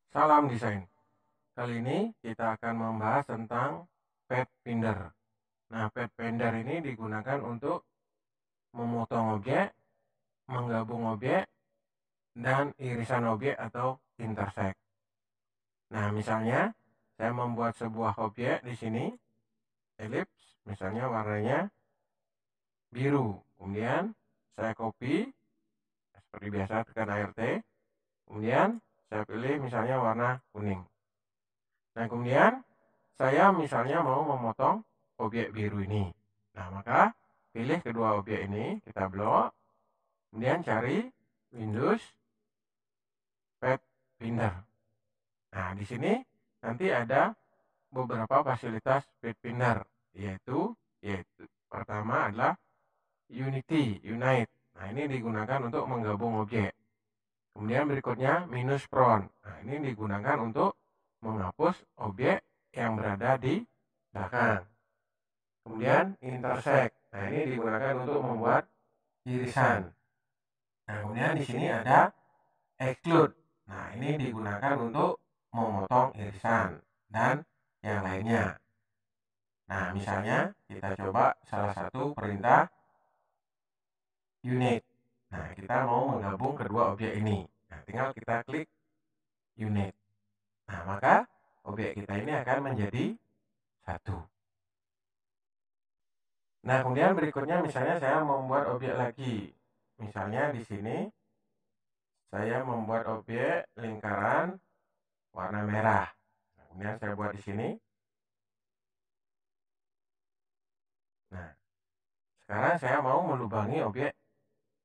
Salam desain. Kali ini kita akan membahas tentang path finder. Nah, path finder ini digunakan untuk memotong objek, menggabung objek, dan irisan objek atau intersect. Nah, misalnya saya membuat sebuah objek di sini, elips, misalnya warnanya biru. Kemudian saya copy, seperti biasa tekan ART. Kemudian saya pilih misalnya warna kuning. Nah, kemudian saya misalnya mau memotong objek biru ini. Nah, maka pilih kedua objek ini, kita blok, kemudian cari Windows Path Finder. Nah, di sini nanti ada beberapa fasilitas Path Finder, yaitu pertama adalah Unite. Nah, ini digunakan untuk menggabung objek. Kemudian berikutnya -Prone. Nah, ini digunakan untuk menghapus objek yang berada di belakang. Kemudian intersect. Nah, ini digunakan untuk membuat irisan. Nah, kemudian di sini ada exclude. Nah, ini digunakan untuk memotong irisan dan yang lainnya. Nah, misalnya kita coba salah satu perintah unit. Nah, kita mau menggabung kedua objek ini. Nah, tinggal kita klik unit. Nah, maka objek kita ini akan menjadi satu. Nah, kemudian berikutnya misalnya saya membuat objek lagi. Misalnya di sini saya membuat objek lingkaran warna merah. Nah, kemudian saya buat di sini. Nah, sekarang saya mau melubangi objek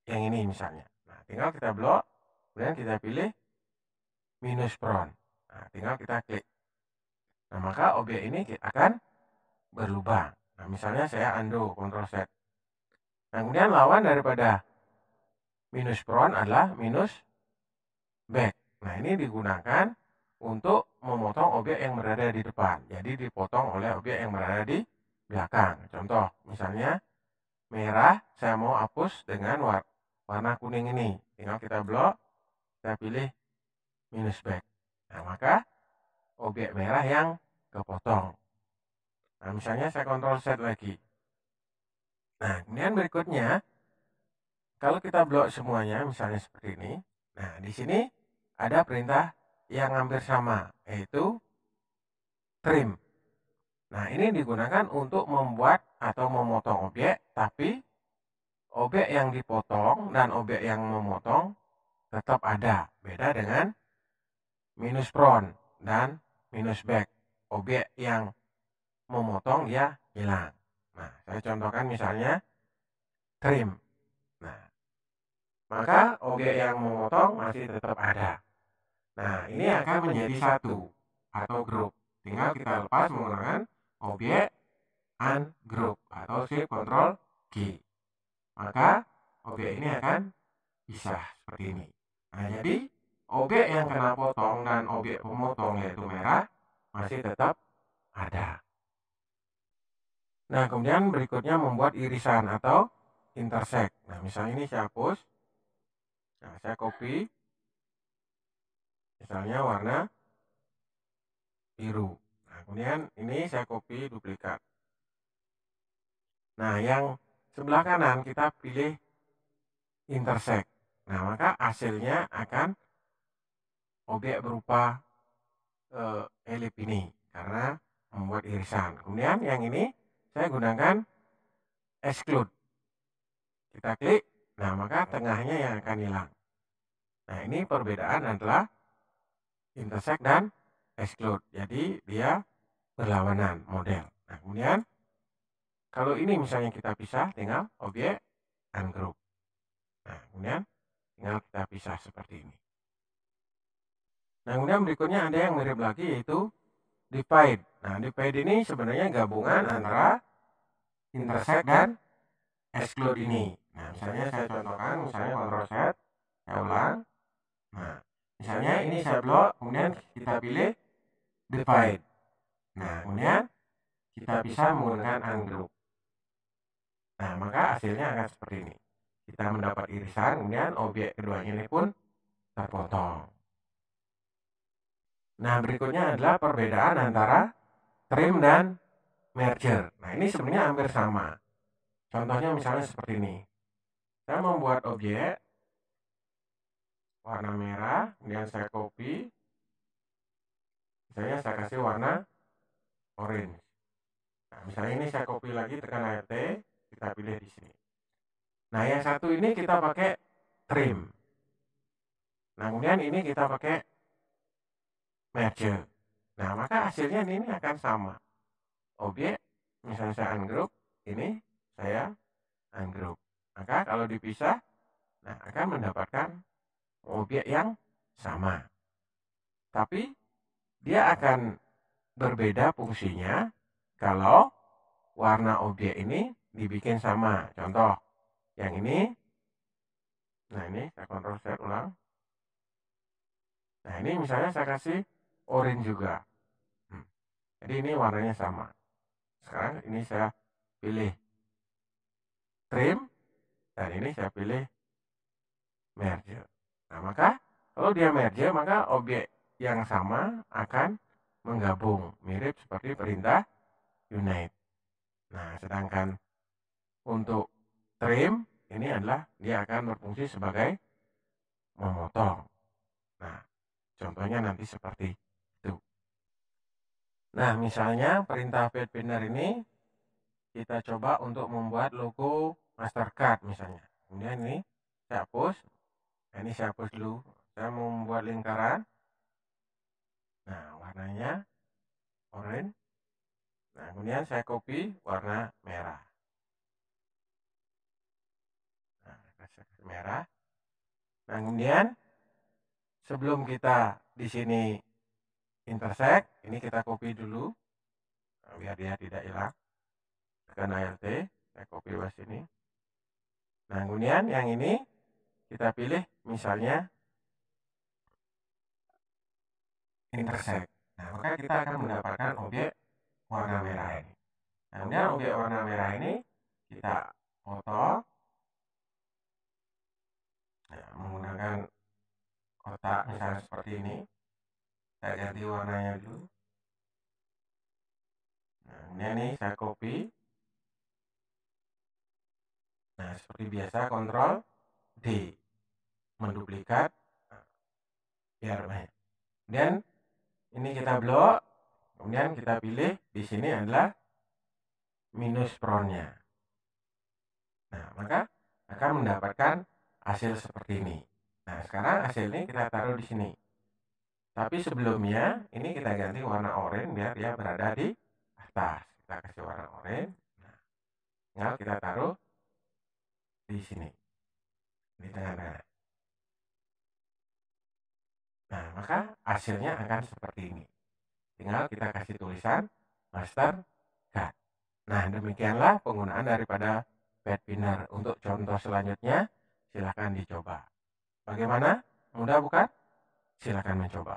yang ini misalnya. Nah, tinggal kita blok, kemudian kita pilih -Prone. Nah, tinggal kita klik. Nah, maka objek ini akan berlubang. Nah, misalnya saya undo, Ctrl Z. Nah, kemudian lawan daripada -Prone adalah -back. Nah, ini digunakan untuk memotong objek yang berada di depan. Jadi dipotong oleh objek yang berada di belakang. Contoh, misalnya merah, saya mau hapus dengan warna kuning ini. Tinggal kita blok, kita pilih -back. Nah, maka objek merah yang kepotong. Nah, misalnya saya Ctrl Z lagi. Nah, kemudian berikutnya, kalau kita blok semuanya, misalnya seperti ini. Nah, di sini ada perintah yang hampir sama, yaitu trim. Nah, ini digunakan untuk membuat atau memotong objek, tapi objek yang dipotong dan objek yang memotong tetap ada. Beda dengan -Prone dan -back. Objek yang memotong dia hilang. Nah, saya contohkan misalnya trim. Nah, maka objek yang memotong masih tetap ada. Nah, ini akan menjadi satu atau grup. Tinggal kita lepas menggunakan objek ungroup atau Shift Ctrl G. Maka objek ini akan pisah seperti ini. Nah, jadi objek yang kena potong dan objek pemotong yaitu merah masih tetap ada. Nah, kemudian berikutnya membuat irisan atau intersect. Nah, misalnya ini saya hapus. Nah, saya copy. Misalnya warna biru. Nah, kemudian ini saya copy duplikat. Nah, yang sebelah kanan kita pilih intersect. Nah, maka hasilnya akan objek berupa elip ini karena membuat irisan. Kemudian yang ini saya gunakan exclude. Kita klik, nah maka tengahnya yang akan hilang. Nah, ini perbedaan adalah intersect dan exclude. Jadi dia berlawanan model. Nah, kemudian kalau ini misalnya kita pisah, tinggal objek ungroup. Nah, kemudian tinggal kita pisah seperti ini. Nah, kemudian berikutnya ada yang mirip lagi yaitu divide. Nah, divide ini sebenarnya gabungan antara intersect dan exclude ini. Nah, misalnya saya contohkan, misalnya Ctrl Z, saya ulang. Nah, misalnya ini saya blok, kemudian kita pilih divide. Nah, kemudian kita bisa menggunakan ungroup. Nah, maka hasilnya akan seperti ini. Kita mendapat irisan, kemudian objek keduanya ini pun terpotong. Nah, berikutnya adalah perbedaan antara trim dan merger. Nah, ini sebenarnya hampir sama. Contohnya misalnya seperti ini. Saya membuat objek warna merah, kemudian saya copy. Misalnya saya kasih warna orange. Nah, misalnya ini saya copy lagi, tekan Alt, kita pilih di sini. Nah, yang satu ini kita pakai trim. Nah, kemudian ini kita pakai merge. Nah, maka hasilnya ini akan sama. Objek, misalnya saya ungroup, ini saya ungroup. Maka kalau dipisah, nah akan mendapatkan objek yang sama. Tapi dia akan berbeda fungsinya kalau warna objek ini dibikin sama. Contoh, yang ini, nah ini saya Ctrl Z ulang. Nah, ini misalnya saya kasih orange juga. Jadi ini warnanya sama. Sekarang ini saya pilih trim, dan ini saya pilih merge. Nah, maka kalau dia merge, maka objek yang sama akan menggabung, mirip seperti perintah unite. Nah, sedangkan untuk trim, ini adalah dia akan berfungsi sebagai memotong. Nah, contohnya nanti seperti itu. Nah, misalnya perintah pet pinner ini kita coba untuk membuat logo Mastercard misalnya. Kemudian ini saya hapus. Nah, ini saya hapus dulu. Saya mau membuat lingkaran. Nah, warnanya orange. Nah, kemudian saya copy warna merah. Nah, kasih merah. Nah, kemudian sebelum kita di sini intersect, ini kita copy dulu. Nah, biar dia tidak hilang. Tekan Alt, saya copy ke sini. Nah, kemudian yang ini kita pilih misalnya intersect. Nah, maka kita akan mendapatkan objek warna merah ini. Nah, kemudian objek warna merah ini kita foto. Ya, menggunakan kotak misalnya seperti ini. Saya ganti warnanya dulu. Nah, kemudian ini saya copy. Nah, seperti biasa Ctrl D, menduplikat, biar banyak. Dan ini kita blok, kemudian kita pilih di sini adalah minus frontnya. Nah, maka akan mendapatkan hasil seperti ini. Nah, sekarang hasil ini kita taruh di sini. Tapi sebelumnya ini kita ganti warna oranye biar dia berada di atas. Kita kasih warna oranye. Nah, tinggal kita taruh di sini, di tengah-tengah. Nah, maka hasilnya akan seperti ini. Tinggal kita kasih tulisan Mastercard. Nah, demikianlah penggunaan daripada pet pinner. Untuk contoh selanjutnya, silakan dicoba. Bagaimana? Mudah bukan? Silakan mencoba.